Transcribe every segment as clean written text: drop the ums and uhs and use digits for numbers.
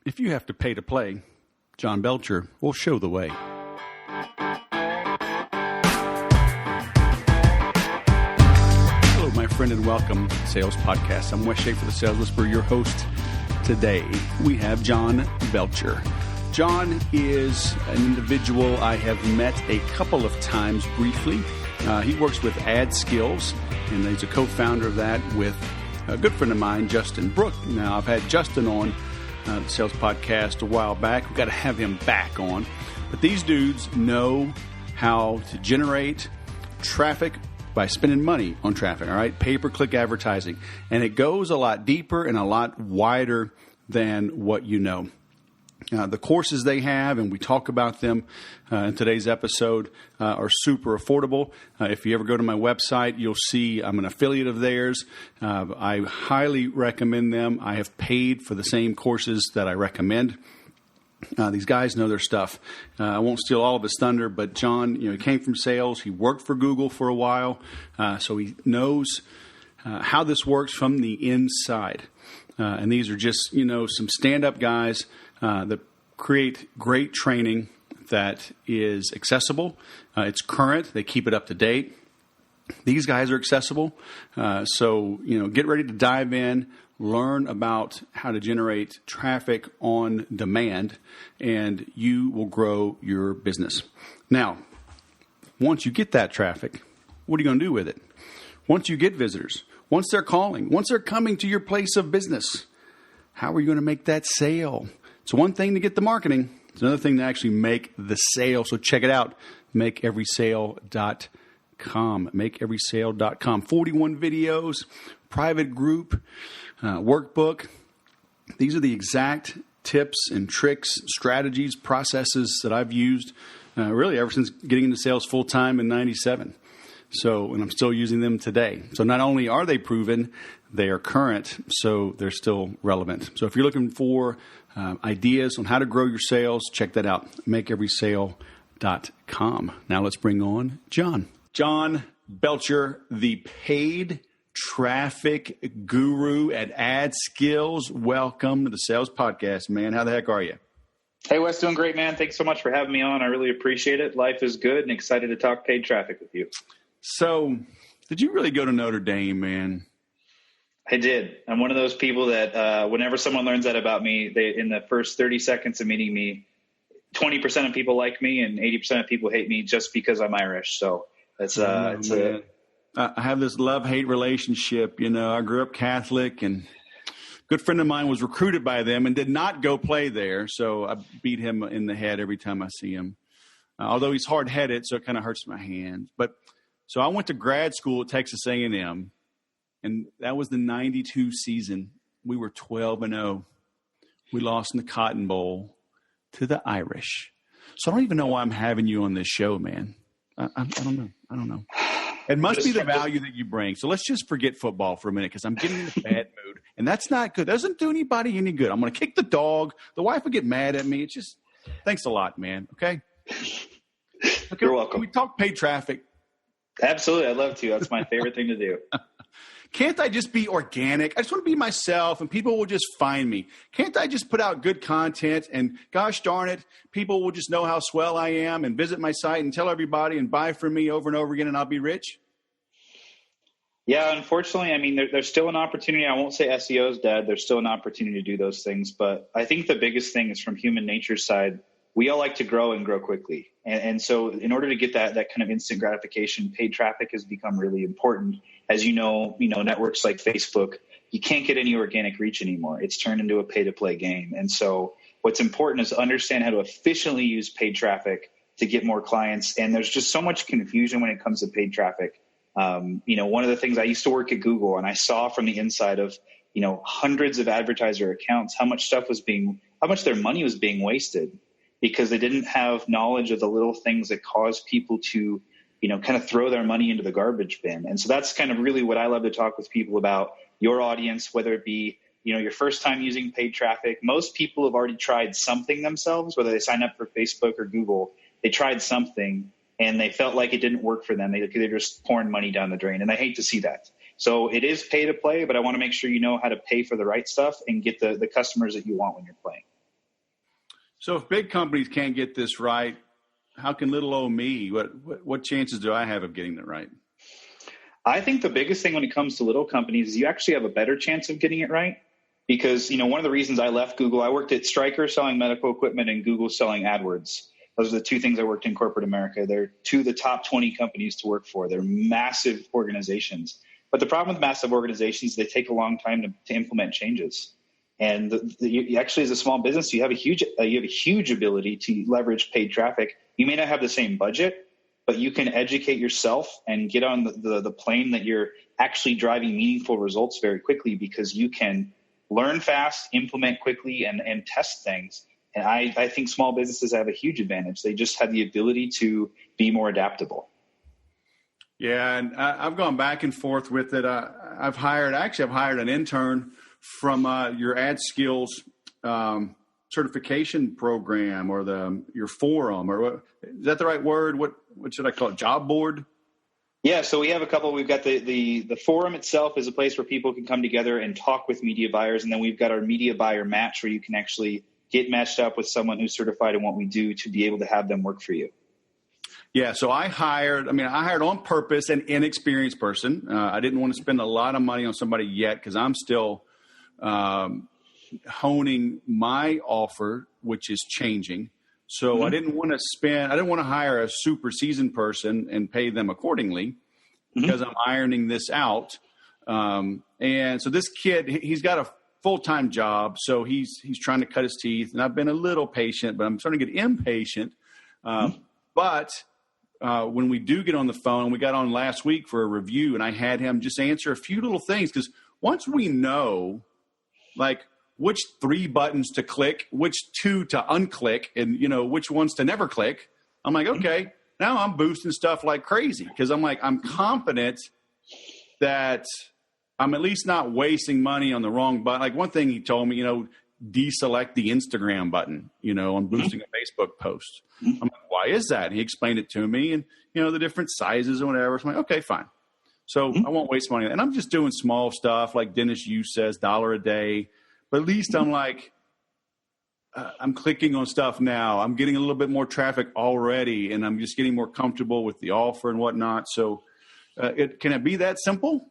If you have to pay to play, John Belcher will show the way. Hello, my friend, and welcome to Sales Podcast. I'm Wes Schaefer, the Sales Whisperer, your host. Today, we have John Belcher. John is an individual I have met a couple of times briefly. He works with AdSkills, and he's a co-founder of that with a good friend of mine, Justin Brook. Now, I've had Justin on the Sales Podcast a while back. We've got to have him back on. But these dudes know how to generate traffic by spending money on traffic, all right? Pay-per-click advertising. And it goes a lot deeper and a lot wider than what you know. The courses they have, and we talk about them in today's episode, are super affordable. If you ever go to my website, you'll see I'm an affiliate of theirs. I highly recommend them. I have paid for the same courses that I recommend. These guys know their stuff. I won't steal all of his thunder, but John, he came from sales. He worked for Google for a while, so he knows how this works from the inside. And these are just, some stand-up guys that create great training that is accessible. It's current. They keep it up to date. These guys are accessible. So get ready to dive in, learn about how to generate traffic on demand, and you will grow your business. Now, once you get that traffic, what are you going to do with it? Once you get visitors, once they're calling, once they're coming to your place of business, how are you going to make that sale? It's one thing to get the marketing. It's another thing to actually make the sale. So check it out, makeeverysale.com. Makeeverysale.com. 41 videos, private group, workbook. These are the exact tips and tricks, strategies, processes that I've used really ever since getting into sales full-time in 97. And I'm still using them today. So not only are they proven, they are current, so they're still relevant. So if you're looking for ideas on how to grow your sales, check that out, makeeverysale.com. Now let's bring on John. John Belcher, the paid traffic guru at AdSkills. Welcome to the Sales Podcast, man. How the heck are you? Hey, Wes, doing great, man. Thanks so much for having me on. I really appreciate it. Life is good and excited to talk paid traffic with you. So, did you really go to Notre Dame, man? I did. I'm one of those people that whenever someone learns that about me, in the first 30 seconds of meeting me, 20% of people like me and 80% of people hate me just because I'm Irish. So I have this love-hate relationship. I grew up Catholic, and a good friend of mine was recruited by them and did not go play there. So I beat him in the head every time I see him. Although he's hard-headed, so it kind of hurts my hand. So I went to grad school at Texas A&M, and that was the 92 season. We were 12-0. We lost in the Cotton Bowl to the Irish. So I don't even know why I'm having you on this show, man. I don't know. It must be the value that you bring. So let's just forget football for a minute because I'm getting in a bad mood, and that's not good. That doesn't do anybody any good. I'm going to kick the dog. The wife will get mad at me. It's just thanks a lot, man, okay? You're welcome. Can we talk paid traffic? Absolutely. I'd love to. That's my favorite thing to do. Can't I just be organic? I just want to be myself and people will just find me. Can't I just put out good content and gosh darn it, people will just know how swell I am and visit my site and tell everybody and buy from me over and over again and I'll be rich? Yeah, unfortunately, I mean, there's still an opportunity. I won't say SEO is dead. There's still an opportunity to do those things. But I think the biggest thing is from human nature's side, we all like to grow and grow quickly. And so in order to get that kind of instant gratification, paid traffic has become really important. As you know, networks like Facebook, you can't get any organic reach anymore. It's turned into a pay-to-play game. And so what's important is to understand how to efficiently use paid traffic to get more clients. And there's just so much confusion when it comes to paid traffic. One of the things, I used to work at Google, and I saw from the inside of, hundreds of advertiser accounts, how much their money was being wasted because they didn't have knowledge of the little things that cause people to, kind of throw their money into the garbage bin. And so that's kind of really what I love to talk with people about, your audience, whether it be, your first time using paid traffic. Most people have already tried something themselves, whether they sign up for Facebook or Google, they tried something and they felt like it didn't work for them. They're just pouring money down the drain, and I hate to see that. So it is pay to play, but I want to make sure you know how to pay for the right stuff and get the customers that you want when you're playing. So if big companies can't get this right, how can little old me, what chances do I have of getting it right? I think the biggest thing when it comes to little companies is you actually have a better chance of getting it right. Because, one of the reasons I left Google, I worked at Stryker selling medical equipment and Google selling AdWords. Those are the two things I worked in corporate America. They're two of the top 20 companies to work for. They're massive organizations. But the problem with massive organizations, they take a long time to implement changes. And you actually, as a small business, you have a huge ability to leverage paid traffic. You may not have the same budget, but you can educate yourself and get on the plane that you're actually driving meaningful results very quickly, because you can learn fast, implement quickly, and test things. And I think small businesses have a huge advantage. They just have the ability to be more adaptable. Yeah, and I've gone back and forth with it. I've hired an intern from your AdSkills certification program, or your forum, or what, is that the right word? What should I call it? Job board? Yeah, so we have a couple. We've got the forum itself is a place where people can come together and talk with media buyers. And then we've got our media buyer match, where you can actually get matched up with someone who's certified in what we do to be able to have them work for you. Yeah, so I hired on purpose an inexperienced person. I didn't want to spend a lot of money on somebody yet, because I'm still honing my offer, which is changing. So mm-hmm. I didn't want to hire a super seasoned person and pay them accordingly, because mm-hmm. I'm ironing this out. And so this kid, he's got a full-time job, so he's trying to cut his teeth. And I've been a little patient, but I'm starting to get impatient. Mm-hmm. But when we do get on the phone, we got on last week for a review, and I had him just answer a few little things, because once we know, like, which 3 buttons to click, which 2 to unclick, and, which ones to never click, I'm like, okay, now I'm boosting stuff like crazy, because I'm confident that I'm at least not wasting money on the wrong button. Like, one thing he told me, deselect the Instagram button, on boosting a Facebook post. I'm like, why is that? And he explained it to me, and, the different sizes and whatever. So I'm like, okay, fine. So I won't waste money. And I'm just doing small stuff, like Dennis Yu says, $1 a day. But at least I'm like, I'm clicking on stuff now. I'm getting a little bit more traffic already, and I'm just getting more comfortable with the offer and whatnot. So can it be that simple?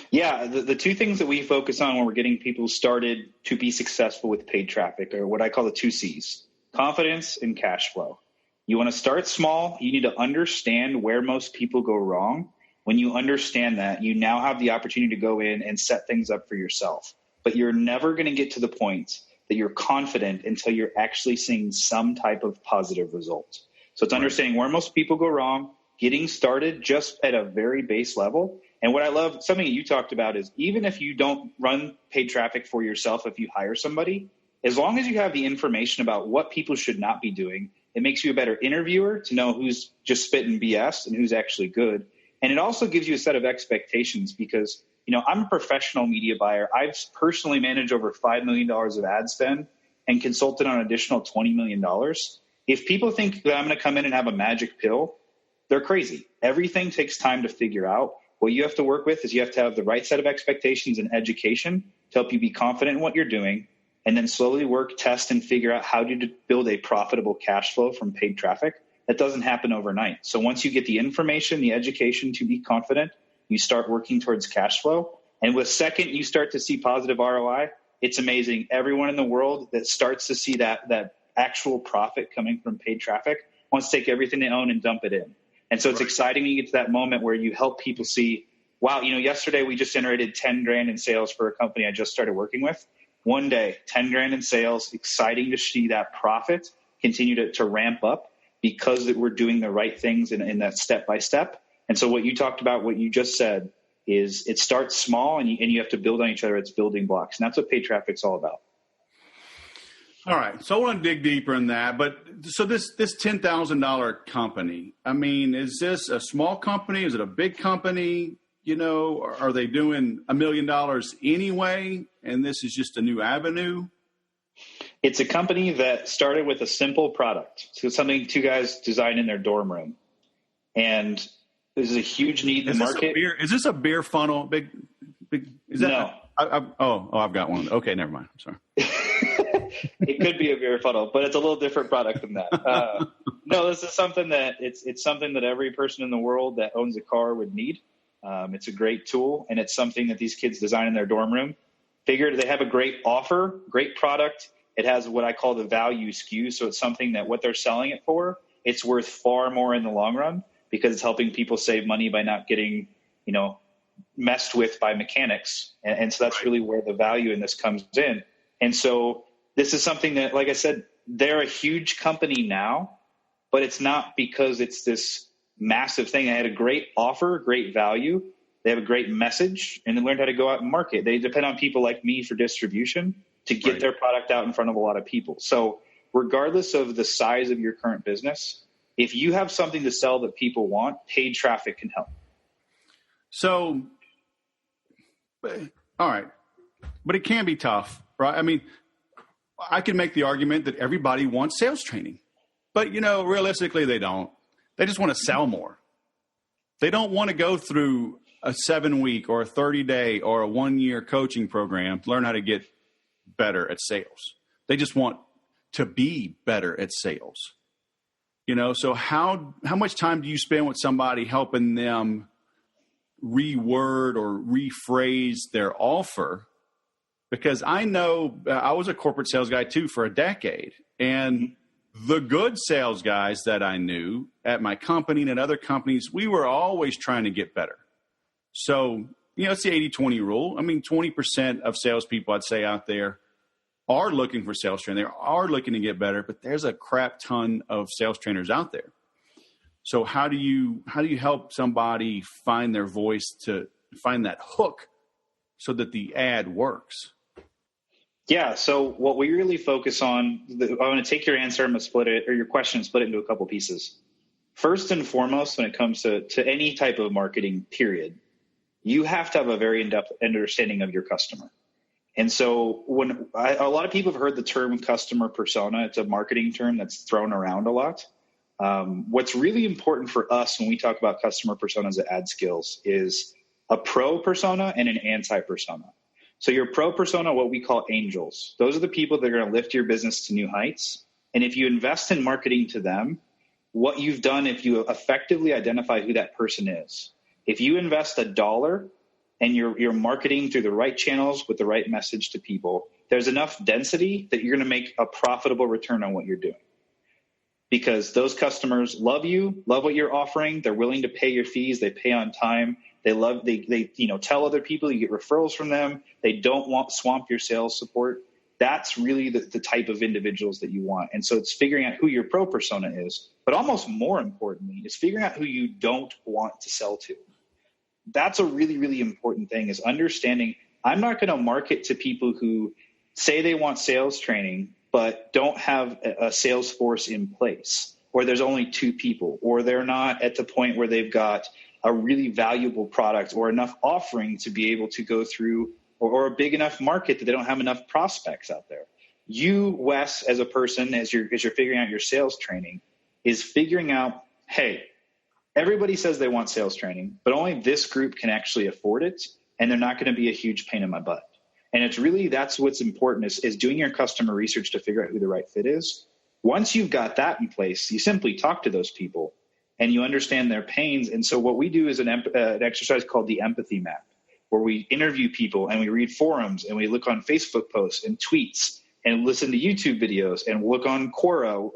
Yeah, the two things that we focus on when we're getting people started to be successful with paid traffic are what I call the 2 C's, confidence and cash flow. You want to start small. You need to understand where most people go wrong. When you understand that, you now have the opportunity to go in and set things up for yourself. But you're never going to get to the point that you're confident until you're actually seeing some type of positive result. So it's understanding where most people go wrong, getting started just at a very base level. And what I love, something that you talked about, is even if you don't run paid traffic for yourself, if you hire somebody, as long as you have the information about what people should not be doing, it makes you a better interviewer to know who's just spitting BS and who's actually good. And it also gives you a set of expectations, because I'm a professional media buyer. I've personally managed over $5 million of ad spend and consulted on an additional $20 million. If people think that I'm going to come in and have a magic pill, they're crazy. Everything takes time to figure out. What you have to work with is you have to have the right set of expectations and education to help you be confident in what you're doing, and then slowly work, test, and figure out how to build a profitable cash flow from paid traffic. That doesn't happen overnight. So once you get the information, the education to be confident, you start working towards cash flow. And with second, you start to see positive ROI. It's amazing. Everyone in the world that starts to see that actual profit coming from paid traffic wants to take everything they own and dump it in. And so it's exciting when you get to that moment where you help people see, wow, yesterday we just generated 10 grand in sales for a company I just started working with. One day, 10 grand in sales, exciting to see that profit continue to ramp up, because we're doing the right things in that step-by-step. And so what you talked about, what you just said, is it starts small, and you have to build on each other. It's building blocks. And that's what paid traffic's all about. All right. So I want to dig deeper in that. But so this $10,000 company, is this a small company? Is it a big company? Are they doing $1 million anyway, and this is just a new avenue? It's a company that started with a simple product. So something 2 guys designed in their dorm room. And there's a huge need in the market. Is this a beer funnel? Big? Is that? No. I've got one. Okay, never mind. I'm sorry. it could be a beer funnel, but it's a little different product than that. No, this is something that it's something that every person in the world that owns a car would need. It's a great tool, and it's something that these kids design in their dorm room. Figured they have a great offer, great product. It has what I call the value SKU. So it's something that what they're selling it for, it's worth far more in the long run because it's helping people save money by not getting, messed with by mechanics. And so that's really where the value in this comes in. And so this is something that, like I said, they're a huge company now, but it's not because it's this massive thing. They had a great offer, great value. They have a great message, and they learned how to go out and market. They depend on people like me for distribution to get their product out in front of a lot of people. So regardless of the size of your current business, if you have something to sell that people want, paid traffic can help. So, all right, but it can be tough, right? I mean, I can make the argument that everybody wants sales training, but realistically they don't. They just want to sell more. They don't want to go through a 7-week or a 30-day or a 1-year coaching program to learn how to get better at sales. They just want to be better at sales. So how much time do you spend with somebody helping them reword or rephrase their offer? Because I know I was a corporate sales guy too for a decade, and the good sales guys that I knew at my company and at other companies, we were always trying to get better. So, it's the 80-20 rule. I mean, 20% of salespeople I'd say out there are looking for sales training. They are looking to get better, but there's a crap ton of sales trainers out there. So how do you help somebody find their voice, to find that hook so that the ad works? Yeah. So what we really focus on, I'm going to take your answer and split it, or your question, split it into a couple pieces. First and foremost, when it comes to any type of marketing, period, you have to have a very in-depth understanding of your customer. And so a lot of people have heard the term customer persona. It's a marketing term that's thrown around a lot. What's really important for us when we talk about customer personas at AdSkills is a pro persona and an anti persona. So your pro persona, what we call angels, those are the people that are going to lift your business to new heights. And if you invest in marketing to them, what you've done, if you effectively identify who that person is, if you invest $1 and you're marketing through the right channels with the right message to people, there's enough density that you're going to make a profitable return on what you're doing. Because those customers love you, love what you're offering. They're willing to pay your fees. They pay on time. They tell other people, you get referrals from them. They don't want swamp your sales support. That's really the type of individuals that you want. And so it's figuring out who your pro persona is, but almost more importantly is figuring out who you don't want to sell to. That's a really, really important thing, is understanding I'm not going to market to people who say they want sales training, but don't have a sales force in place, or there's only 2 people, or they're not at the point where they've got a really valuable product or enough offering to be able to go through, or a big enough market that they don't have enough prospects out there. You, Wes, as a person, as you're figuring out your sales training, is figuring out, hey, everybody says they want sales training, but only this group can actually afford it, and they're not going to be a huge pain in my butt. And it's really, that's what's important, is doing your customer research to figure out who the right fit is. Once you've got that in place, you simply talk to those people and you understand their pains. And so what we do is an exercise called the empathy map, where we interview people and we read forums and we look on Facebook posts and tweets and listen to YouTube videos and look on Quora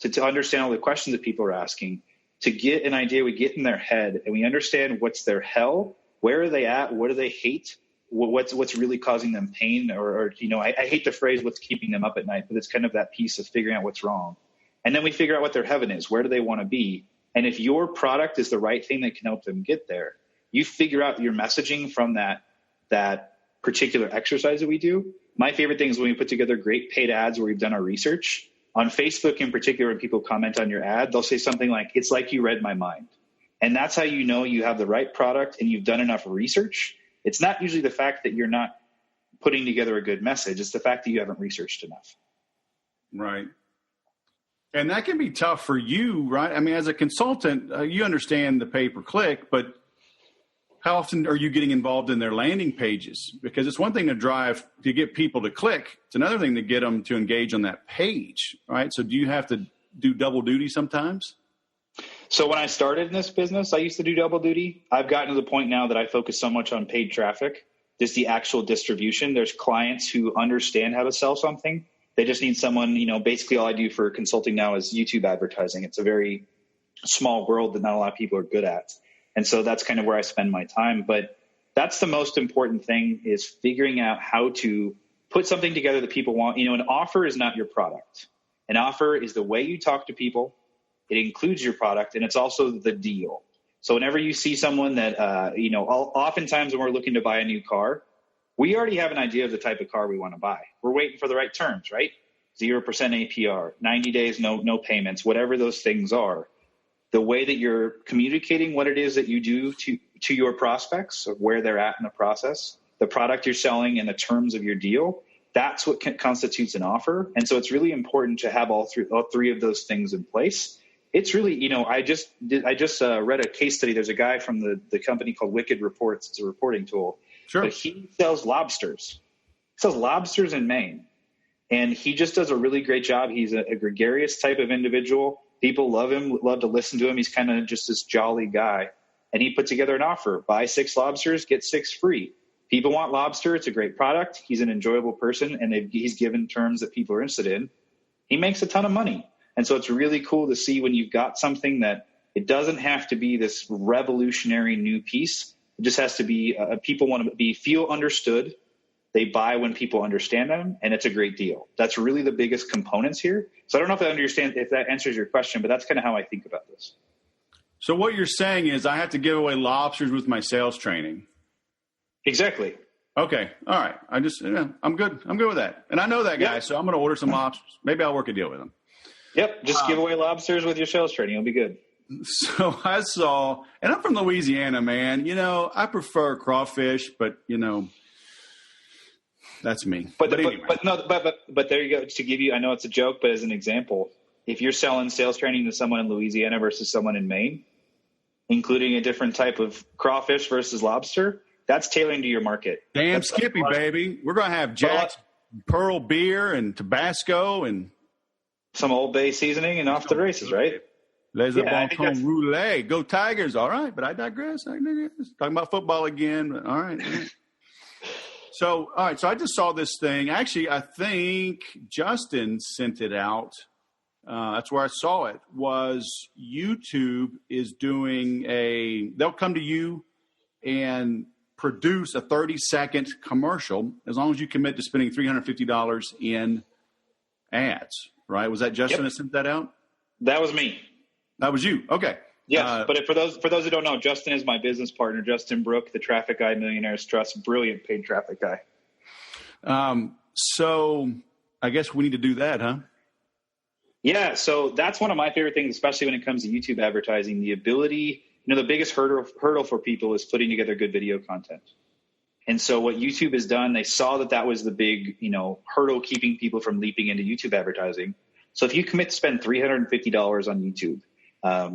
to understand all the questions that people are asking, to get an idea. We get in their head and we understand what's their hell, where are they at, what do they hate, what's really causing them pain, or I hate the phrase what's keeping them up at night, but it's kind of that piece of figuring out what's wrong. And then we figure out what their heaven is, where do they want to be. And if your product is the right thing that can help them get there, you figure out your messaging from that particular exercise that we do. My favorite thing is when we put together great paid ads where we've done our research. On Facebook in particular, when people comment on your ad, they'll say something like, it's like you read my mind. And that's how you know you have the right product and you've done enough research. It's not usually the fact that you're not putting together a good message. It's the fact that you haven't researched enough. Right. And that can be tough for you, right? I mean, as a consultant, you understand the pay per click, but how often are you getting involved in their landing pages? Because it's one thing to get people to click. It's another thing to get them to engage on that page, right? So do you have to do double duty sometimes? So when I started in this business, I used to do double duty. I've gotten to the point now that I focus so much on paid traffic, just the actual distribution. There's clients who understand how to sell something. They just need someone, basically all I do for consulting now is YouTube advertising. It's a very small world that not a lot of people are good at. And so that's kind of where I spend my time. But that's the most important thing, is figuring out how to put something together that people want. An offer is not your product. An offer is the way you talk to people. It includes your product, and it's also the deal. So whenever you see someone that, oftentimes when we're looking to buy a new car, we already have an idea of the type of car we want to buy. We're waiting for the right terms, right? 0% APR, 90 days, no payments, whatever those things are. The way that you're communicating what it is that you do to your prospects, of where they're at in the process, the product you're selling, and the terms of your deal, that's what constitutes an offer. And so it's really important to have all three of those things in place. It's really, I just read a case study. There's a guy from the company called Wicked Reports. It's a reporting tool. Sure. But he sells lobsters. He sells lobsters in Maine. And he just does a really great job. He's a gregarious type of individual. People love him, love to listen to him. He's kind of just this jolly guy. And he put together an offer: buy 6 lobsters, get 6 free. People want lobster. It's a great product. He's an enjoyable person, and he's given terms that people are interested in. He makes a ton of money. And so it's really cool to see when you've got something that it doesn't have to be this revolutionary new piece. It just has to be people want to feel understood. They buy when people understand them, and it's a great deal. That's really the biggest components here. So I don't know if that answers your question, but that's kind of how I think about this. So what you're saying is I have to give away lobsters with my sales training. Exactly. Okay. All right. I'm good. I'm good with that. And I know that guy, so I'm going to order some lobsters. Maybe I'll work a deal with him. Yep. Just give away lobsters with your sales training. It'll be good. So I saw, and I'm from Louisiana, man. I prefer crawfish, but that's me. But anyway. But there you go. To give you, I know it's a joke, but as an example, if you're selling sales training to someone in Louisiana versus someone in Maine, including a different type of crawfish versus lobster, that's tailoring to your market. Damn Skippy, baby. We're going to have Jack's Pearl beer and Tabasco and some Old Bay seasoning and off the races, right? Les Bon Ton Roulette. Go Tigers. All right, but I digress. Talking about football again. But all right. So, all right. So I just saw this thing. Actually, I think Justin sent it out. That's where I saw it. Was YouTube is doing they'll come to you and produce a 30-second commercial as long as you commit to spending $350 in ads, right? Was that Justin that sent that out? That was me. That was you. Okay. Yes, but for those who don't know, Justin is my business partner, Justin Brook, the Traffic Guy Millionaires Trust, brilliant paid traffic guy. So I guess we need to do that, huh? Yeah, so that's one of my favorite things, especially when it comes to YouTube advertising, the ability, the biggest hurdle for people is putting together good video content. And so what YouTube has done, they saw that was the big, hurdle keeping people from leaping into YouTube advertising. So if you commit to spend $350 on YouTube,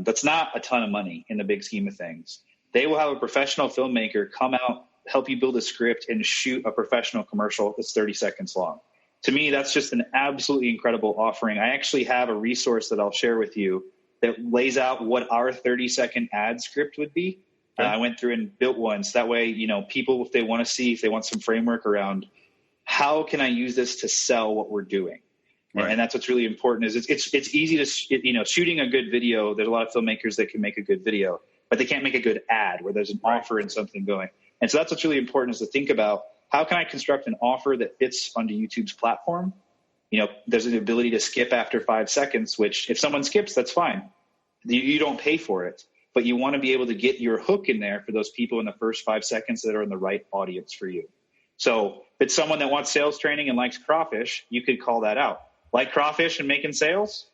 that's not a ton of money in the big scheme of things. They will have a professional filmmaker come out, help you build a script, and shoot a professional commercial that's 30 seconds long. To me, that's just an absolutely incredible offering. I actually have a resource that I'll share with you that lays out what our 30-second ad script would be. Okay. I went through and built one. So that way, people, if they want some framework around how can I use this to sell what we're doing? Right. And that's what's really important is it's easy to, shooting a good video. There's a lot of filmmakers that can make a good video, but they can't make a good ad where there's an offer and something going. And so that's what's really important is to think about how can I construct an offer that fits onto YouTube's platform? There's an ability to skip after 5 seconds, which if someone skips, that's fine. You don't pay for it, but you want to be able to get your hook in there for those people in the first 5 seconds that are in the right audience for you. So if it's someone that wants sales training and likes crawfish, you could call that out. Like crawfish and making sales?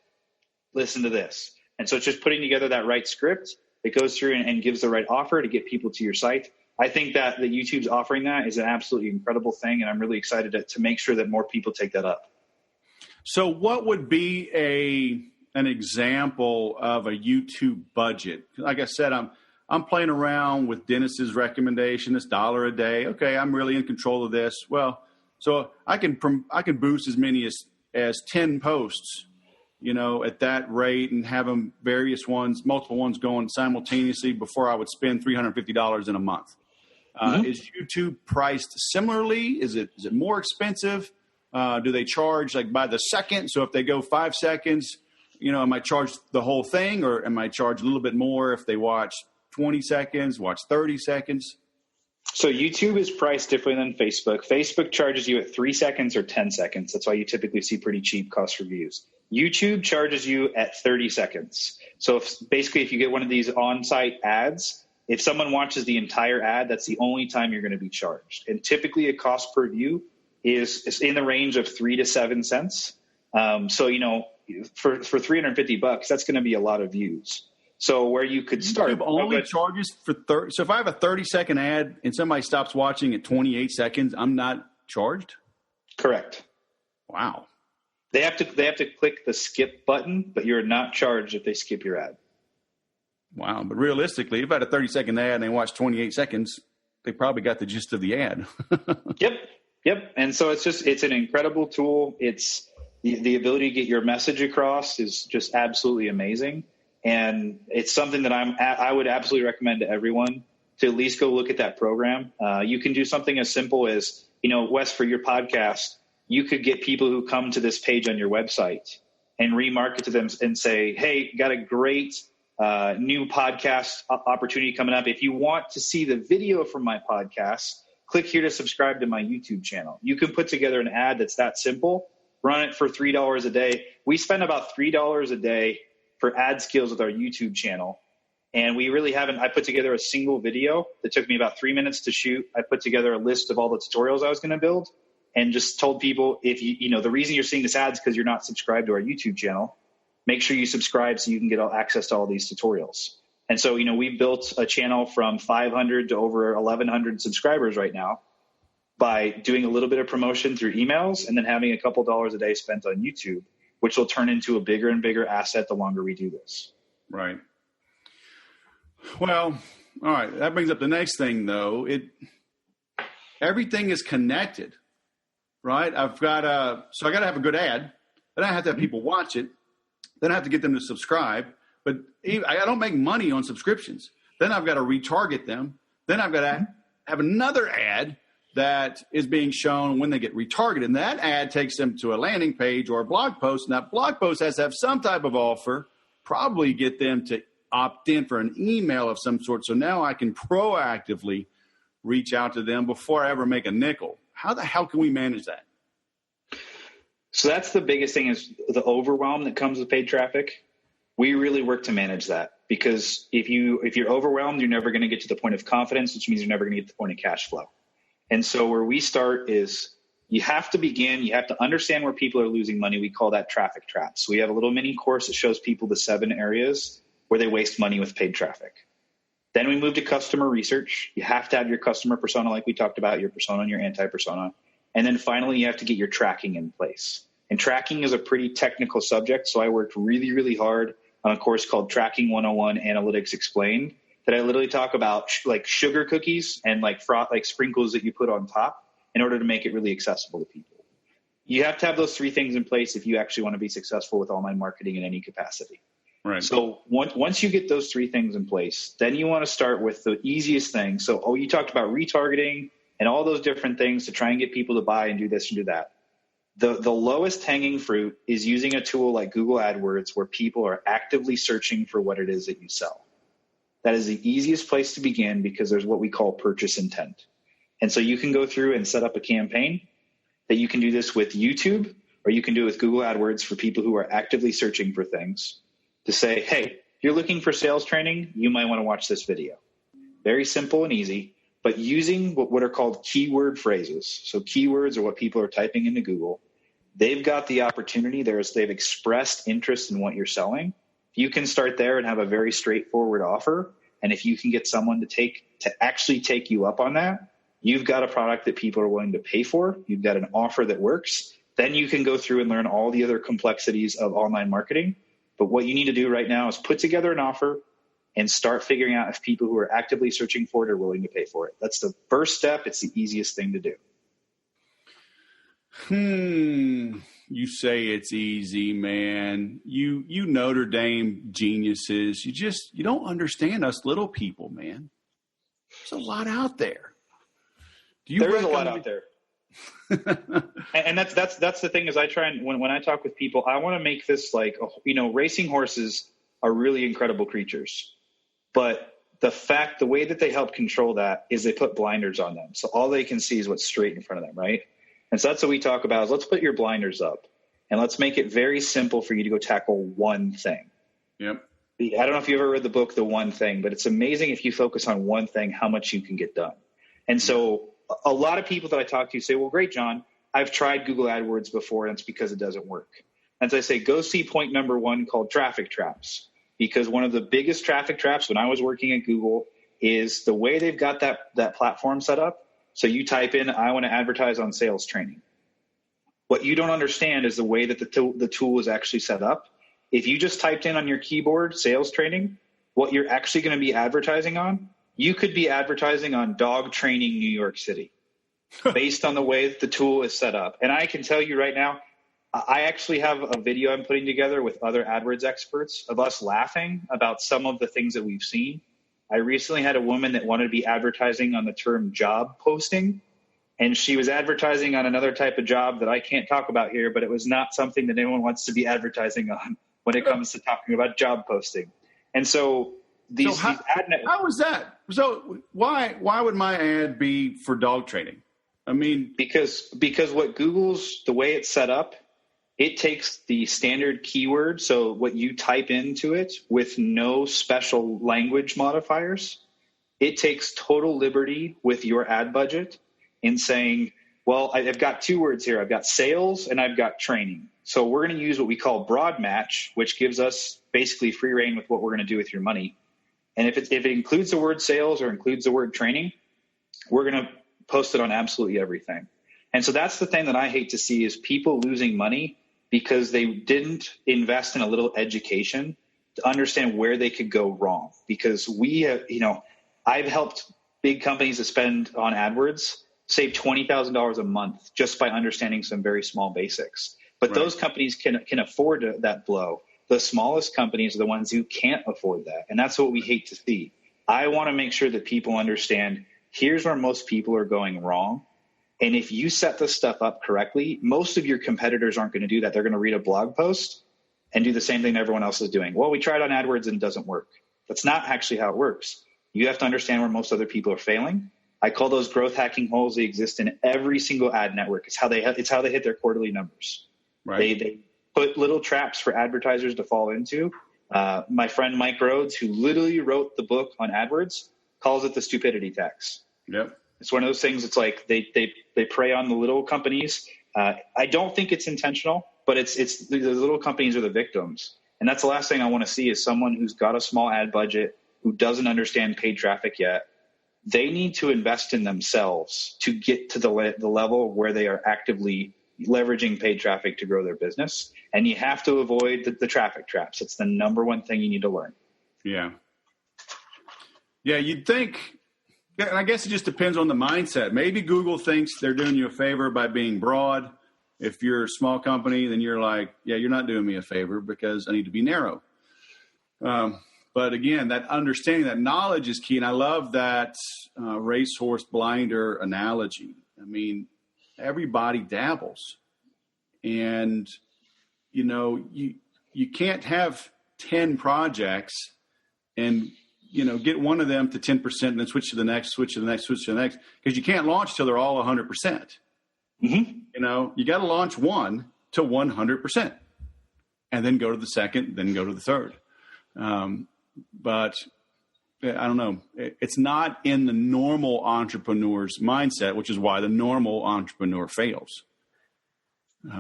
Listen to this. And so it's just putting together that right script that goes through and gives the right offer to get people to your site. I think that the YouTube's offering that is an absolutely incredible thing, and I'm really excited to make sure that more people take that up. So what would be an example of a YouTube budget? Like I said, I'm playing around with Dennis's recommendation, this $1 a day. Okay, I'm really in control of this. Well, so I can boost as many as 10 posts, at that rate, and have them multiple ones going simultaneously before I would spend $350 in a month. Is YouTube priced similarly? Is it more expensive? Do they charge like by the second? So if they go 5 seconds, am I charged the whole thing, or am I charged a little bit more if they watch 20 seconds, watch 30 seconds? So YouTube is priced differently than Facebook. Facebook charges you at 3 seconds or 10 seconds. That's why you typically see pretty cheap cost reviews. YouTube charges you at 30 seconds. So if you get one of these on-site ads, if someone watches the entire ad, that's the only time you're going to be charged. And typically a cost per view is in the range of 3 to 7 cents. So, for $350, that's going to be a lot of views. So where you could start. YouTube only charges for 30. So if I have a 30-second ad and somebody stops watching at 28 seconds, I'm not charged? Correct. Wow. They have to click the skip button, but you're not charged if they skip your ad. Wow. But realistically, if I had a 30-second ad and they watch 28 seconds, they probably got the gist of the ad. Yep. And so it's an incredible tool. It's the ability to get your message across is just absolutely amazing. And it's something that I would absolutely recommend to everyone to at least go look at that program. You can do something as simple as, Wes, for your podcast, you could get people who come to this page on your website and remarket to them and say, hey, got a great new podcast opportunity coming up. If you want to see the video from my podcast, click here to subscribe to my YouTube channel. You can put together an ad that's that simple, run it for $3 a day. We spend about $3 a day for AdSkills with our YouTube channel. And we really I put together a single video that took me about 3 minutes to shoot. I put together a list of all the tutorials I was going to build and just told people, if the reason you're seeing this ad is because you're not subscribed to our YouTube channel, make sure you subscribe so you can get access to all these tutorials. And so, we built a channel from 500 to over 1,100 subscribers right now by doing a little bit of promotion through emails and then having a couple dollars a day spent on YouTube, which will turn into a bigger and bigger asset the longer we do this. Right. Well, all right. That brings up the next thing, though. Everything is connected, right? I got to have a good ad. Then I have to have people watch it. Then I have to get them to subscribe. But I don't make money on subscriptions. Then I've got to retarget them. Then I've got to have another ad that is being shown when they get retargeted. And that ad takes them to a landing page or a blog post. And that blog post has to have some type of offer, probably get them to opt in for an email of some sort. So now I can proactively reach out to them before I ever make a nickel. How the hell can we manage that? So that's the biggest thing, is the overwhelm that comes with paid traffic. We really work to manage that, because if you're overwhelmed, you're never going to get to the point of confidence, which means you're never going to get to the point of cash flow. And so where we start is you have to understand where people are losing money. We call that traffic traps. So we have a little mini course that shows people the 7 areas where they waste money with paid traffic. Then we move to customer research. You have to have your customer persona, like we talked about, your persona and your anti-persona. And then finally, you have to get your tracking in place. And tracking is a pretty technical subject. So I worked really, really hard on a course called Tracking 101 Analytics Explained, that I literally talk about like sugar cookies and like sprinkles that you put on top in order to make it really accessible to people. You have to have those 3 things in place if you actually want to be successful with online marketing in any capacity. Right. So once you get those 3 things in place, then you want to start with the easiest thing. So, you talked about retargeting and all those different things to try and get people to buy and do this and do that. The lowest hanging fruit is using a tool like Google AdWords, where people are actively searching for what it is that you sell. That is the easiest place to begin, because there's what we call purchase intent. And so you can go through and set up a campaign that you can do this with YouTube, or you can do it with Google AdWords for people who are actively searching for things, to say, hey, you're looking for sales training, you might want to watch this video. Very simple and easy, but using what are called keyword phrases. So keywords are what people are typing into Google. They've got the opportunity there, as they've expressed interest in what you're selling. You can start there and have a very straightforward offer. And if you can get someone to actually take you up on that, you've got a product that people are willing to pay for. You've got an offer that works. Then you can go through and learn all the other complexities of online marketing. But what you need to do right now is put together an offer and start figuring out if people who are actively searching for it are willing to pay for it. That's the first step. It's the easiest thing to do. You say it's easy, man. You Notre Dame geniuses. You don't understand us little people, man. There's a lot out there. There is a lot out there. And that's the thing is I try and when I talk with people, I want to make this like, racing horses are really incredible creatures, but the way that they help control that is they put blinders on them. So all they can see is what's straight in front of them. Right. And so that's what we talk about is let's put your blinders up and let's make it very simple for you to go tackle one thing. Yep. I don't know if you ever read the book, The One Thing, but it's amazing if you focus on one thing, how much you can get done. And so a lot of people that I talk to say, well, great, John, I've tried Google AdWords before, and it's because it doesn't work. And so I say, go see point number one called traffic traps, because one of the biggest traffic traps when I was working at Google is the way they've got that platform set up. So you type in, I want to advertise on sales training. What you don't understand is the way that the tool is actually set up. If you just typed in on your keyboard sales training, what you're actually going to be advertising on, you could be advertising on dog training New York City based on the way that the tool is set up. And I can tell you right now, I actually have a video I'm putting together with other AdWords experts of us laughing about some of the things that we've seen. I recently had a woman that wanted to be advertising on the term job posting, and she was advertising on another type of job that I can't talk about here, but it was not something that anyone wants to be advertising on when it comes to talking about job posting. And so these ad networks. How is that? So why would my ad be for dog training? I mean, because what Google's, the way it's set up, it takes the standard keyword, so what you type into it with no special language modifiers. It takes total liberty with your ad budget in saying, well, I've got two words here. I've got sales and I've got training. So we're going to use what we call broad match, which gives us basically free reign with what we're going to do with your money. And if it includes the word sales or includes the word training, we're going to post it on absolutely everything. And so that's the thing that I hate to see is people losing money because they didn't invest in a little education to understand where they could go wrong. Because we have, I've helped big companies that spend on AdWords save $20,000 a month just by understanding some very small basics. But those companies can afford that blow. The smallest companies are the ones who can't afford that. And that's what we hate to see. I want to make sure that people understand here's where most people are going wrong. And if you set this stuff up correctly, most of your competitors aren't going to do that. They're going to read a blog post and do the same thing everyone else is doing. Well, we tried on AdWords and it doesn't work. That's not actually how it works. You have to understand where most other people are failing. I call those growth hacking holes. They exist in every single ad network. It's how they hit their quarterly numbers. Right. They put little traps for advertisers to fall into. My friend Mike Rhodes, who literally wrote the book on AdWords, calls it the stupidity tax. Yep. It's one of those things. It's like they prey on the little companies. I don't think it's intentional, but it's the little companies are the victims. And that's the last thing I want to see is someone who's got a small ad budget, who doesn't understand paid traffic yet. They need to invest in themselves to get to the level where they are actively leveraging paid traffic to grow their business. And you have to avoid the traffic traps. It's the number one thing you need to learn. Yeah. Yeah, you'd think. Yeah, I guess it just depends on the mindset. Maybe Google thinks they're doing you a favor by being broad. If you're a small company, then you're like, yeah, you're not doing me a favor because I need to be narrow. But again, that understanding, that knowledge is key. And I love that racehorse blinder analogy. I mean, everybody dabbles. And, you can't have 10 projects and get one of them to 10% and then switch to the next, because you can't launch till they're all 100%. Mm-hmm. You got to launch one to 100% and then go to the second, then go to the third. But I don't know. It's not in the normal entrepreneur's mindset, which is why the normal entrepreneur fails.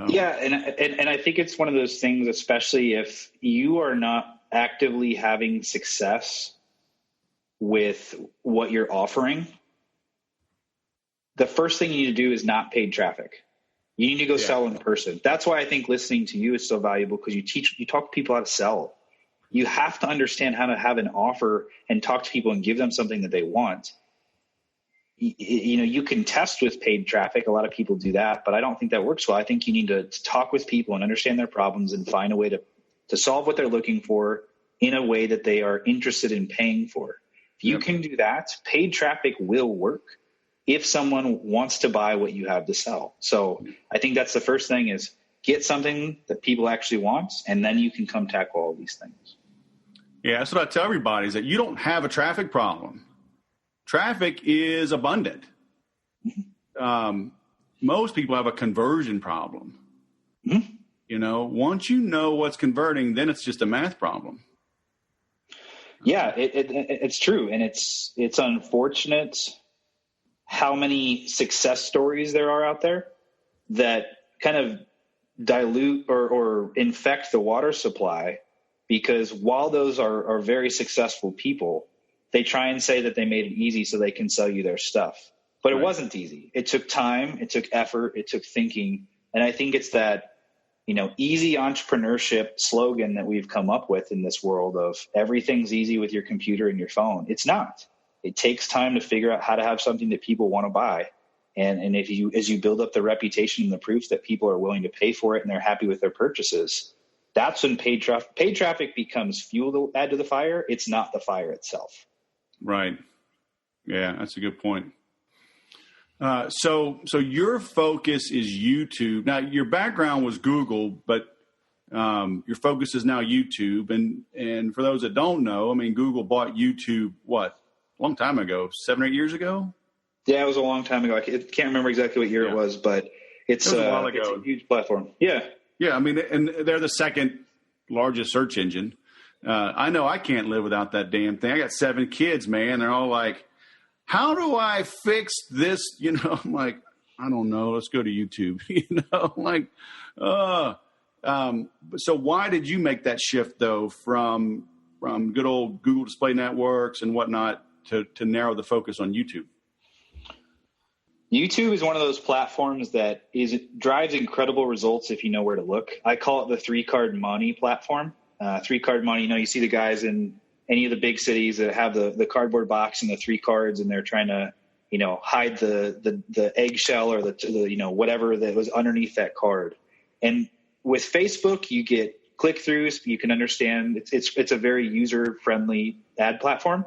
Yeah. And I think it's one of those things, especially if you are not actively having success with what you're offering, the first thing you need to do is not paid traffic. You need to go sell in person. That's why I think listening to you is so valuable, because you talk to people how to sell. You have to understand how to have an offer and talk to people and give them something that they want. You can test with paid traffic. A lot of people do that, but I don't think that works well. I think you need to talk with people and understand their problems and find a way to solve what they're looking for in a way that they are interested in paying for. If you can do that, paid traffic will work if someone wants to buy what you have to sell. So I think that's the first thing, is get something that people actually want, and then you can come tackle all these things. Yeah, that's what I tell everybody, is that you don't have a traffic problem. Traffic is abundant. Most people have a conversion problem. Once you know what's converting, then it's just a math problem. Yeah, it's true. And it's unfortunate how many success stories there are out there that kind of dilute or infect the water supply, because while those are very successful people, they try and say that they made it easy so they can sell you their stuff. But It wasn't easy. It took time, it took effort, it took thinking. And I think it's that, easy entrepreneurship slogan that we've come up with in this world of everything's easy with your computer and your phone. It's not. It takes time to figure out how to have something that people want to buy. And as you build up the reputation and the proof that people are willing to pay for it and they're happy with their purchases, that's when paid traffic becomes fuel to add to the fire. It's not the fire itself. Right. Yeah, that's a good point. So your focus is YouTube. Now, your background was Google, but your focus is now YouTube. And for those that don't know, Google bought YouTube, a long time ago, 7 or 8 years ago? Yeah, it was a long time ago. I can't remember exactly what year it was, but it's a while ago. It's a huge platform. Yeah. Yeah, and they're the second largest search engine. I know I can't live without that damn thing. I got 7 kids, man. They're all like, how do I fix this? I'm like, I don't know. Let's go to YouTube. So why did you make that shift, though, from good old Google Display Networks and whatnot to narrow the focus on YouTube? YouTube is one of those platforms that drives incredible results if you know where to look. I call it the 3-card money platform. 3-card money, you see the guys in any of the big cities that have the cardboard box and the 3 cards, and they're trying to, hide the eggshell or the whatever that was underneath that card. And with Facebook, you get click-throughs. You can understand it's a very user-friendly ad platform.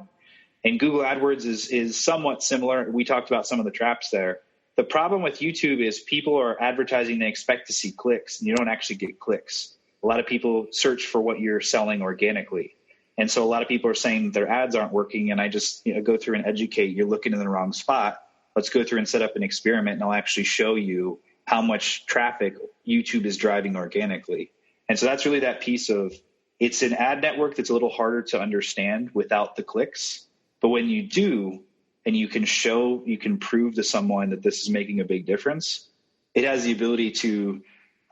And Google AdWords is somewhat similar. We talked about some of the traps there. The problem with YouTube is people are advertising. They expect to see clicks, and you don't actually get clicks. A lot of people search for what you're selling organically. And so a lot of people are saying their ads aren't working, and I just go through and educate. You're looking in the wrong spot. Let's go through and set up an experiment, and I'll actually show you how much traffic YouTube is driving organically. And so that's really that piece of, it's an ad network that's a little harder to understand without the clicks. But when you do, and you can prove to someone that this is making a big difference, it has the ability to,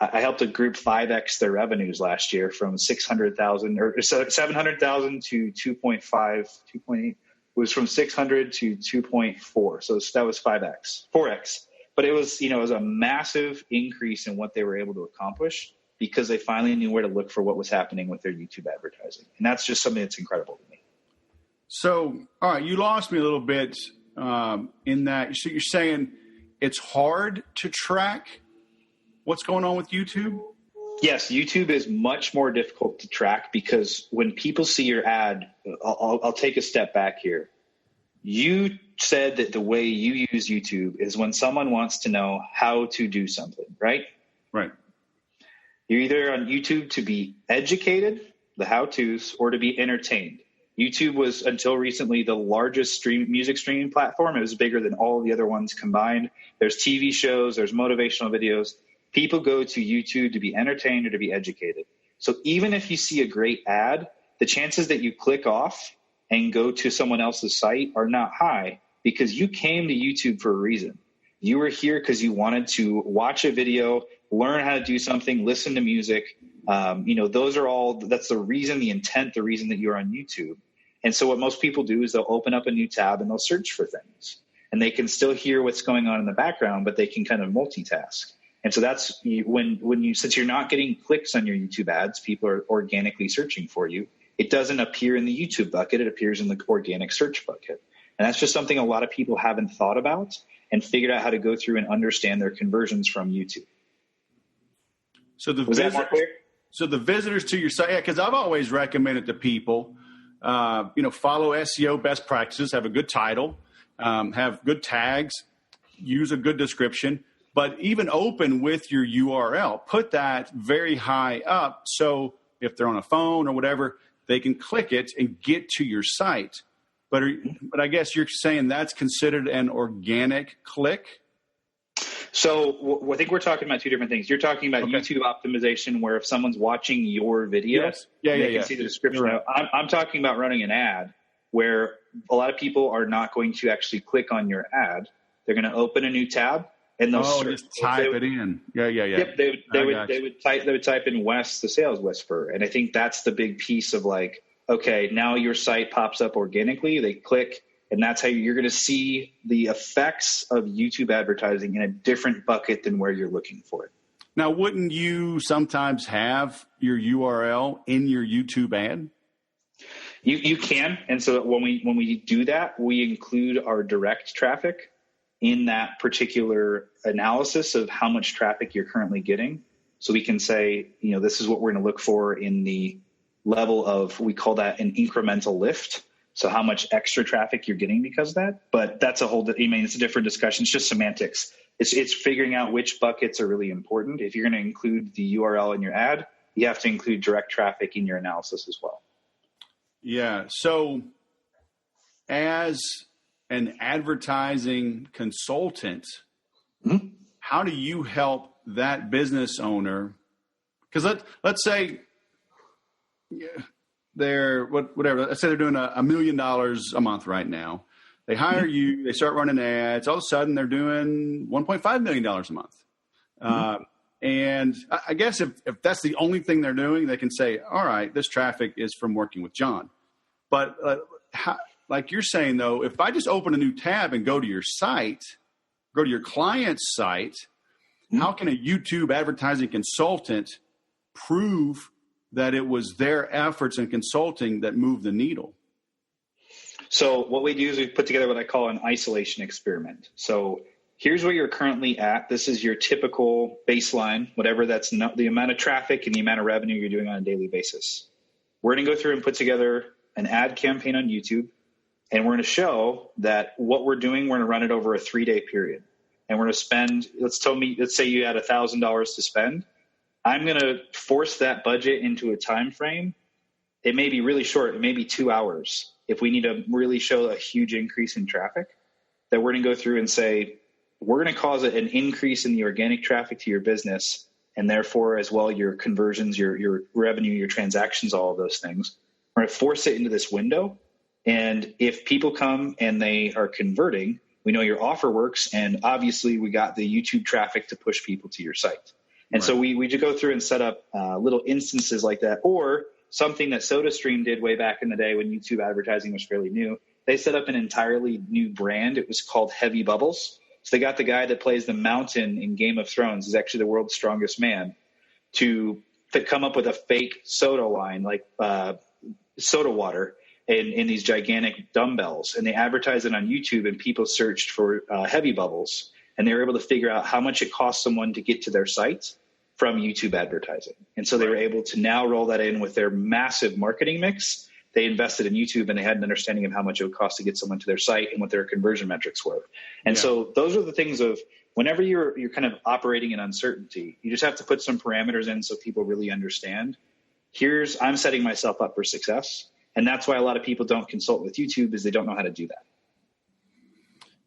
I helped a group 5X their revenues last year from 600,000 or 700,000 to 2.8, was from 600 to 2.4. So that was 4X. But it was a massive increase in what they were able to accomplish because they finally knew where to look for what was happening with their YouTube advertising. And that's just something that's incredible to me. So, all right, you lost me a little bit in that. So you're saying it's hard to track what's going on with YouTube? Yes, YouTube is much more difficult to track because when people see your ad, I'll take a step back here. You said that the way you use YouTube is when someone wants to know how to do something, right? Right. You're either on YouTube to be educated, the how-tos, or to be entertained. YouTube was, until recently, the largest music streaming platform. It was bigger than all the other ones combined. There's TV shows, there's motivational videos. People go to YouTube to be entertained or to be educated. So even if you see a great ad, the chances that you click off and go to someone else's site are not high because you came to YouTube for a reason. You were here because you wanted to watch a video, learn how to do something, listen to music. That's the reason, the intent, the reason that you're on YouTube. And so what most people do is they'll open up a new tab and they'll search for things. And they can still hear what's going on in the background, but they can kind of multitask. And so that's since you're not getting clicks on your YouTube ads, people are organically searching for you. it doesn't appear in the YouTube bucket. It appears in the organic search bucket. And that's just something a lot of people haven't thought about and figured out how to go through and understand their conversions from YouTube. So Was that more clear? So the visitors to your site, because I've always recommended to people, follow SEO best practices, have a good title, have good tags, use a good description, but even open with your URL. Put that very high up so if they're on a phone or whatever, they can click it and get to your site. But I guess you're saying that's considered an organic click? So I think we're talking about two different things. You're talking about YouTube optimization, where if someone's watching your video, they can see the description. Right. I'm talking about running an ad where a lot of people are not going to actually click on your ad. They're going to open a new tab and they'll just type it in. Yep, they would type in Wes, the sales whisperer, and I think that's the big piece of like, okay, now your site pops up organically. They click. And that's how you're going to see the effects of YouTube advertising in a different bucket than where you're looking for it. Now, wouldn't you sometimes have your URL in your YouTube ad? You can. And so when we do that, we include our direct traffic in that particular analysis of how much traffic you're currently getting. So we can say, this is what we're going to look for in the level of, we call that an incremental lift. So how much extra traffic you're getting because of that. But that's it's a different discussion. It's just semantics. It's figuring out which buckets are really important. If you're going to include the URL in your ad, you have to include direct traffic in your analysis as well. Yeah. So as an advertising consultant, how do you help that business owner? Because let's say let's say they're doing $1 million a month right now. They hire you, they start running ads. All of a sudden they're doing $1.5 million a month. And I guess if that's the only thing they're doing, they can say, all right, this traffic is from working with John. But like you're saying, though, if I just open a new tab and go to your site, go to your client's site, how can a YouTube advertising consultant prove that it was their efforts and consulting that moved the needle? So what we do is we put together what I call an isolation experiment. So here's where you're currently at. This is your typical baseline, whatever that's the amount of traffic and the amount of revenue you're doing on a daily basis. We're going to go through and put together an ad campaign on YouTube, and we're going to show that what we're doing, we're going to run it over a 3-day period. And we're going to spend, let's say you had $1,000 to spend. I'm going to force that budget into a time frame. It may be really short. It may be 2 hours. If we need to really show a huge increase in traffic, that we're going to go through and say, we're going to cause an increase in the organic traffic to your business, and therefore as well your conversions, your revenue, your transactions, all of those things. We're going to force it into this window. And if people come and they are converting, we know your offer works, and obviously we got the YouTube traffic to push people to your site. And so we just go through and set up little instances like that, or something that SodaStream did way back in the day when YouTube advertising was fairly new. They set up an entirely new brand. It was called Heavy Bubbles. So they got the guy that plays the Mountain in Game of Thrones, he's actually the world's strongest man, to come up with a fake soda line, like soda water, in these gigantic dumbbells. And they advertised it on YouTube, and people searched for Heavy Bubbles. And they were able to figure out how much it cost someone to get to their site from YouTube advertising. And so they were able to now roll that in with their massive marketing mix. They invested in YouTube, and they had an understanding of how much it would cost to get someone to their site and what their conversion metrics were. And so those are the things of whenever you're kind of operating in uncertainty, you just have to put some parameters in so people really understand. I'm setting myself up for success. And that's why a lot of people don't consult with YouTube, is they don't know how to do that.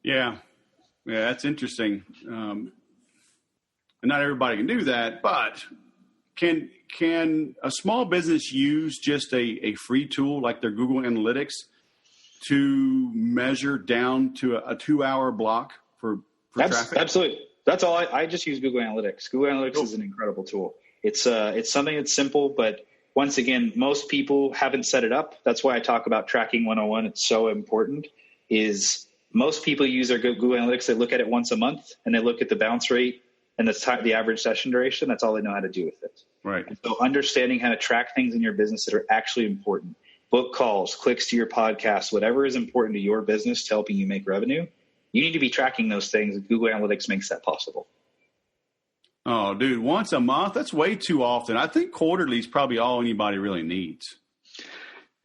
Yeah, that's interesting. And not everybody can do that, but can a small business use just a free tool like their Google Analytics to measure down to a 2-hour block for traffic? Absolutely. That's all. I just use Google Analytics. Google Analytics is an incredible tool. It's something that's simple, but once again, most people haven't set it up. That's why I talk about tracking 101. It's so important. Is most people use their Google Analytics. They look at it once a month, and they look at the bounce rate and the average session duration. That's all they know how to do with it. Right. And so understanding how to track things in your business that are actually important. book calls, clicks to your podcast, whatever is important to your business to helping you make revenue, you need to be tracking those things. Google Analytics makes that possible. Oh, dude, once a month, that's way too often. I think quarterly is probably all anybody really needs.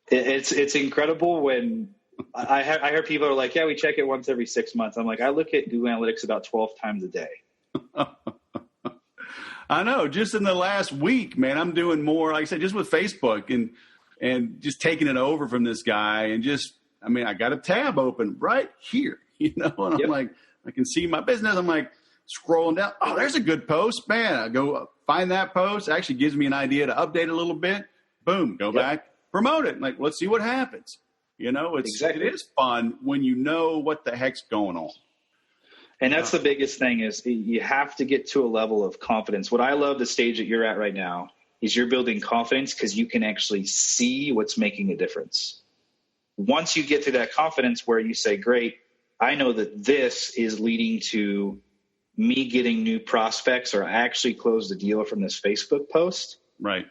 It's incredible when I hear people are like, yeah, we check it once every 6 months. I'm like, I look at Google Analytics about 12 times a day. I know. Just in the last week, man, I'm doing more, like I said, just with Facebook and just taking it over from this guy and I got a tab open right here, and I'm like, I can see my business. I'm like scrolling down. Oh, there's a good post, man. I go find that post. It actually gives me an idea to update a little bit. Boom, go back, promote it. Like, let's see what happens. It is fun when you know what the heck's going on. And that's the biggest thing is you have to get to a level of confidence. What I love the stage that you're at right now is you're building confidence because you can actually see what's making a difference. Once you get to that confidence where you say, great, I know that this is leading to me getting new prospects, or I actually closed a deal from this Facebook post. Right.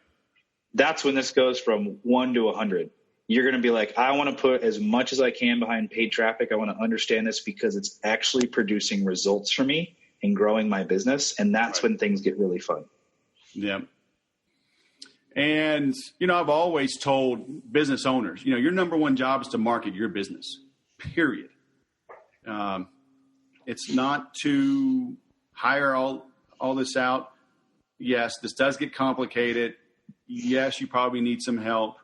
That's when this goes from 1 to 100. You're going to be like, I want to put as much as I can behind paid traffic. I want to understand this because it's actually producing results for me and growing my business. And that's when things get really fun. Yeah. And, I've always told business owners, your number one job is to market your business, period. It's not to hire all this out. Yes, this does get complicated. Yes, you probably need some help.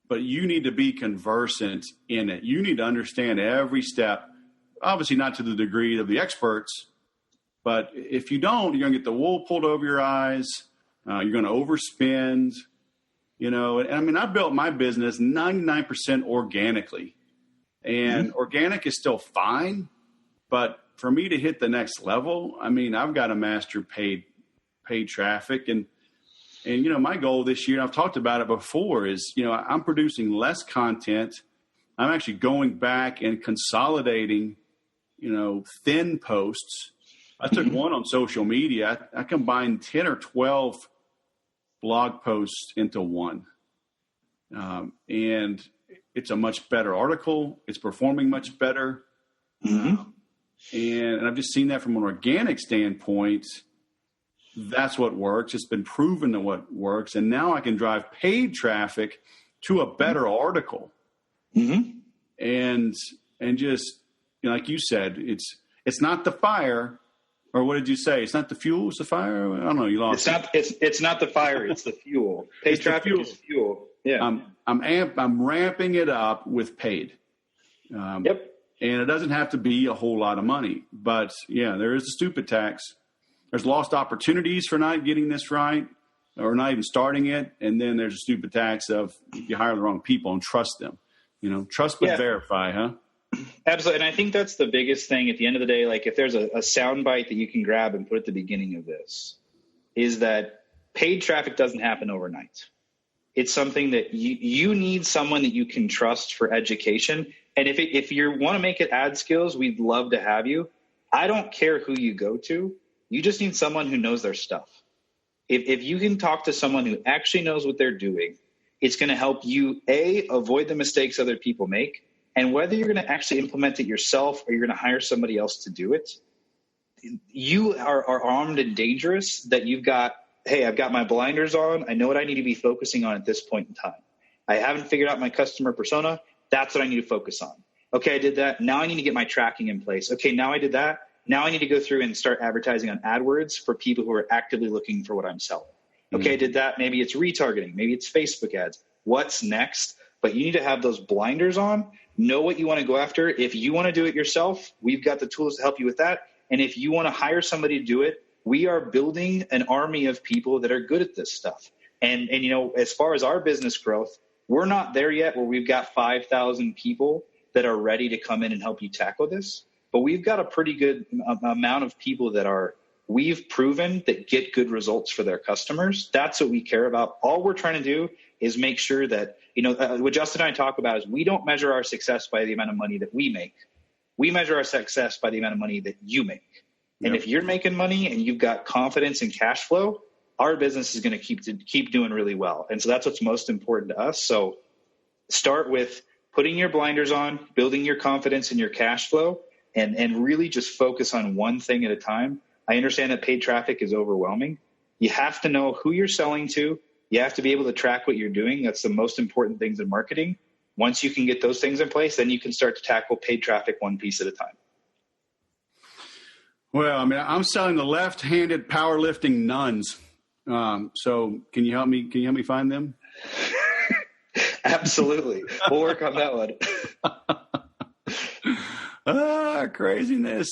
But you need to be conversant in it. You need to understand every step, obviously not to the degree of the experts, but if you don't, you're going to get the wool pulled over your eyes. You're going to overspend, and I built my business 99% organically, and organic is still fine. But for me to hit the next level, I've got to master paid traffic. And my goal this year, I've talked about it before, is, I'm producing less content. I'm actually going back and consolidating, thin posts. I took one on social media. I combined 10 or 12 blog posts into one. And it's a much better article. It's performing much better. And I've just seen that from an organic standpoint. That's what works. It's been proven to what works. And now I can drive paid traffic to a better article. And just, like you said, it's not the fire, or what did you say? It's not the fuel, it's the fire. I don't know. You lost. It's not the fire. It's the fuel. Paid traffic is fuel. Yeah. I'm ramping it up with paid. And it doesn't have to be a whole lot of money, but there is a stupid tax. There's lost opportunities for not getting this right or not even starting it. And then there's a stupid tax of you hire the wrong people and trust them. Trust but verify, huh? Absolutely. And I think that's the biggest thing at the end of the day. Like if there's a sound bite that you can grab and put at the beginning of this, is that paid traffic doesn't happen overnight. It's something that you need someone that you can trust for education. And if you want to make it AdSkills, we'd love to have you. I don't care who you go to. You just need someone who knows their stuff. If you can talk to someone who actually knows what they're doing, it's going to help you, avoid the mistakes other people make. And whether you're going to actually implement it yourself or you're going to hire somebody else to do it, you are armed and dangerous that I've got my blinders on. I know what I need to be focusing on at this point in time. I haven't figured out my customer persona. That's what I need to focus on. Okay, I did that. Now I need to get my tracking in place. Okay, now I did that. Now I need to go through and start advertising on AdWords for people who are actively looking for what I'm selling. Okay, I did that. Maybe it's retargeting. Maybe it's Facebook ads. What's next? But you need to have those blinders on, know what you want to go after. If you want to do it yourself, we've got the tools to help you with that. And if you want to hire somebody to do it, we are building an army of people that are good at this stuff. And as far as our business growth, we're not there yet where we've got 5,000 people that are ready to come in and help you tackle this. But we've got a pretty good amount of people that we've proven that get good results for their customers. That's what we care about. All we're trying to do is make sure that, what Justin and I talk about is we don't measure our success by the amount of money that we make. We measure our success by the amount of money that you make. And if you're making money and you've got confidence in cash flow, our business is going to keep doing really well. And so that's what's most important to us. So start with putting your blinders on, building your confidence in your cash flow, and really just focus on one thing at a time. I understand that paid traffic is overwhelming. You have to know who you're selling to. You have to be able to track what you're doing. That's the most important things in marketing. Once you can get those things in place, then you can start to tackle paid traffic one piece at a time. Well, I mean, I'm selling the left-handed powerlifting nuns. So can you help me? Can you help me find them? Absolutely. We'll work on that one. Craziness.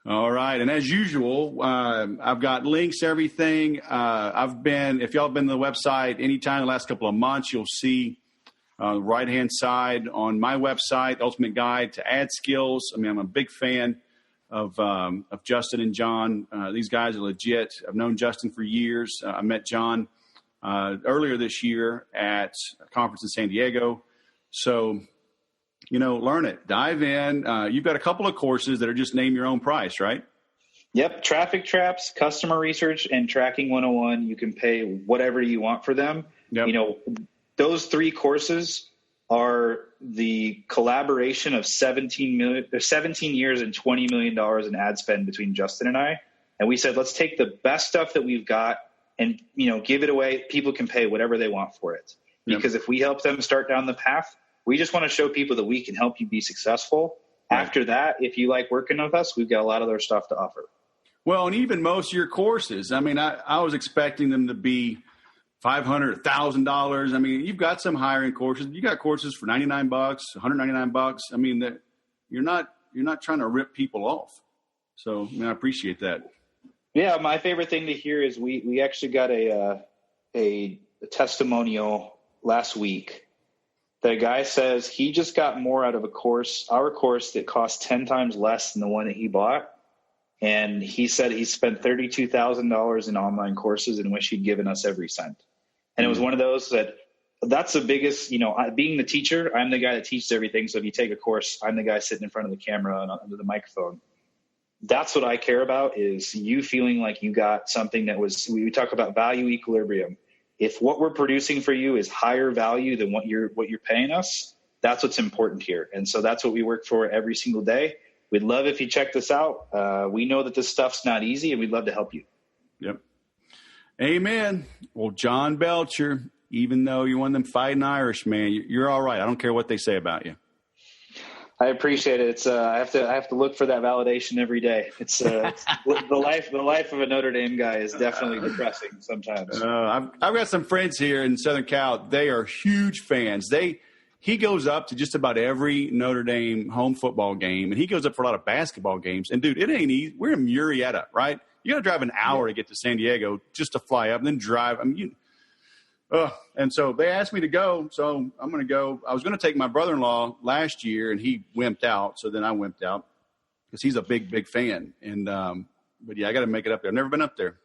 All right. And as usual, I've got links, everything. If y'all have been to the website anytime in the last couple of months, you'll see the right-hand side on my website, Ultimate Guide to AdSkills. I mean, I'm a big fan of Justin and John. These guys are legit. I've known Justin for years. I met John earlier this year at a conference in San Diego. So, learn it. Dive in. You've got a couple of courses that are just name your own price, right? Yep. Traffic Traps, Customer Research, and Tracking 101. You can pay whatever you want for them. Yep. Those 3 courses are the collaboration of 17 years and $20 million in ad spend between Justin and I. And we said, let's take the best stuff that we've got and, give it away. People can pay whatever they want for it. Because if we help them start down the path, we just want to show people that we can help you be successful. Right. After that, if you like working with us, we've got a lot of other stuff to offer. Well, and even most of your courses, I mean, I was expecting them to be $500, $1,000. I mean, you've got some higher-end courses. You got courses for $99, $199. I mean, that you're not trying to rip people off. So, I appreciate that. Yeah, my favorite thing to hear is we actually got a testimonial last week. The guy says he just got more out of our course that cost 10 times less than the one that he bought. And he said he spent $32,000 in online courses and wish he'd given us every cent. And it was one of those that's the biggest, being the teacher, I'm the guy that teaches everything. So if you take a course, I'm the guy sitting in front of the camera and under the microphone. That's what I care about, is you feeling like you got something that we talk about value equilibrium. If what we're producing for you is higher value than what you're paying us, that's what's important here. And so that's what we work for every single day. We'd love if you check this out. We know that this stuff's not easy, and we'd love to help you. Yep. Amen. Well, John Belcher, even though you're one of them fighting Irish, man, you're all right. I don't care what they say about you. I appreciate it. It's I have to look for that validation every day. It's the life of a Notre Dame guy is definitely depressing sometimes. I've got some friends here in Southern Cal. They are huge fans. He goes up to just about every Notre Dame home football game, and he goes up for a lot of basketball games. And dude, it ain't easy. We're in Murrieta, right? You got to drive an hour to get to San Diego just to fly up and then drive. I mean, and so they asked me to go, so I'm going to go. I was going to take my brother-in-law last year, and he wimped out. So then I wimped out because he's a big, big fan. And but yeah, I got to make it up there. I've never been up there.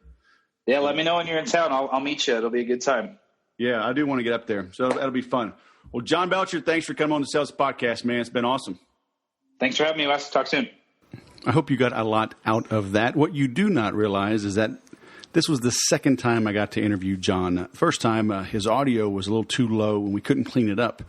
Yeah, let me know when you're in town. I'll meet you. It'll be a good time. Yeah, I do want to get up there, so that'll be fun. Well, John Belcher, thanks for coming on the Sales Podcast, man. It's been awesome. Thanks for having me, Wes. Talk soon. I hope you got a lot out of that. What you do not realize is that this was the second time I got to interview John. First time, his audio was a little too low and we couldn't clean it up.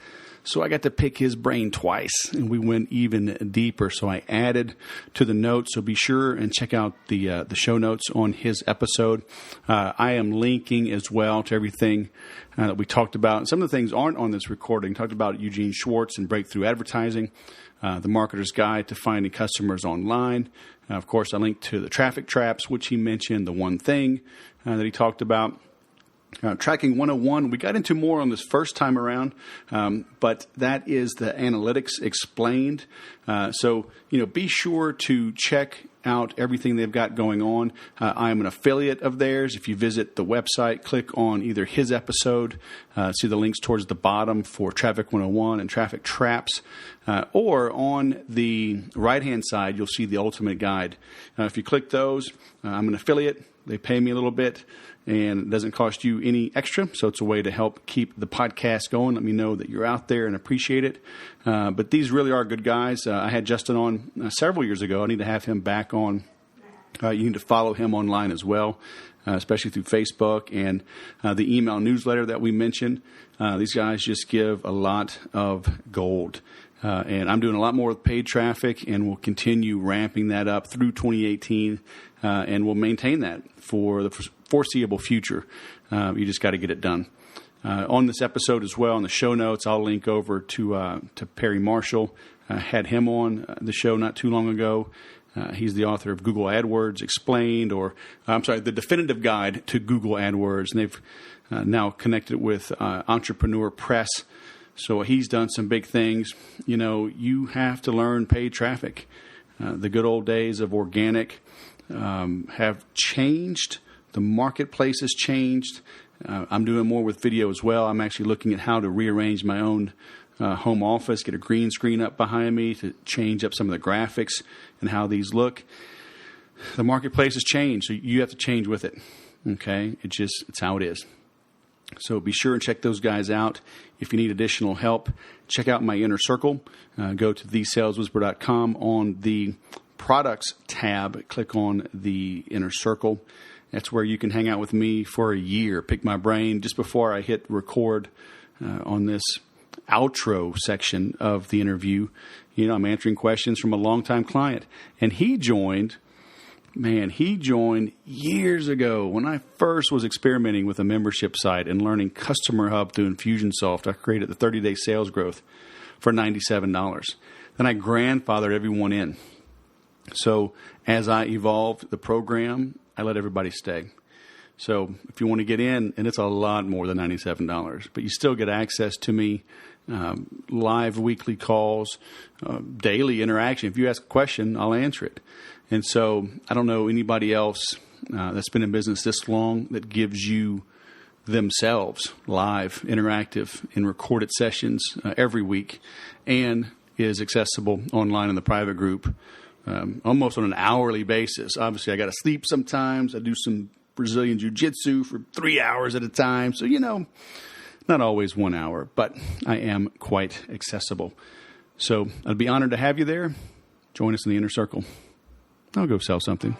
So I got to pick his brain twice, and we went even deeper. So I added to the notes. So be sure and check out the show notes on his episode. I am linking as well to everything that we talked about. Some of the things aren't on this recording. Talked about Eugene Schwartz and breakthrough advertising, the marketer's guide to finding customers online. Of course, I linked to the traffic traps, which he mentioned, the one thing that he talked about. Tracking 101, we got into more on this first time around, but that is the analytics explained. So, be sure to check out everything they've got going on. I am an affiliate of theirs. If you visit the website, click on either his episode, see the links towards the bottom for Traffic 101 and Traffic Traps, or on the right-hand side, you'll see the Ultimate Guide. If you click those, I'm an affiliate. They pay me a little bit, and it doesn't cost you any extra, so it's a way to help keep the podcast going. Let me know that you're out there and appreciate it. But these really are good guys. I had Justin on several years ago. I need to have him back on You need to follow him online as well, especially through Facebook and the email newsletter that we mentioned. These guys just give a lot of gold. And I'm doing a lot more with paid traffic, and we'll continue ramping that up through 2018, and we'll maintain that for the foreseeable future. You just got to get it done. On this episode as well, in the show notes, I'll link over to Perry Marshall. I had him on the show not too long ago. He's the author of Google AdWords Explained, the Definitive Guide to Google AdWords, and they've now connected with Entrepreneur Press. So he's done some big things. You have to learn paid traffic. The good old days of organic have changed. The marketplace has changed. I'm doing more with video as well. I'm actually looking at how to rearrange my own home office, get a green screen up behind me to change up some of the graphics and how these look. The marketplace has changed, so you have to change with it. Okay? It's how it is. So be sure and check those guys out. If you need additional help, check out my inner circle. Go to thesaleswhisperer.com. On the products tab, click on the inner circle. That's where you can hang out with me for a year, pick my brain just before I hit record on this outro section of the interview. I'm answering questions from a longtime client. And he joined years ago when I first was experimenting with a membership site and learning Customer Hub through Infusionsoft. I created the 30-day sales growth for $97. Then I grandfathered everyone in. So as I evolved the program, I let everybody stay. So if you want to get in, and it's a lot more than $97, but you still get access to me, live weekly calls, daily interaction. If you ask a question, I'll answer it. And so I don't know anybody else that's been in business this long that gives you themselves live, interactive, and recorded sessions every week, and is accessible online in the private group almost on an hourly basis. Obviously, I got to sleep sometimes. I do some Brazilian jiu-jitsu for 3 hours at a time. So, not always 1 hour, but I am quite accessible. So I'd be honored to have you there. Join us in the inner circle. I'll go sell something.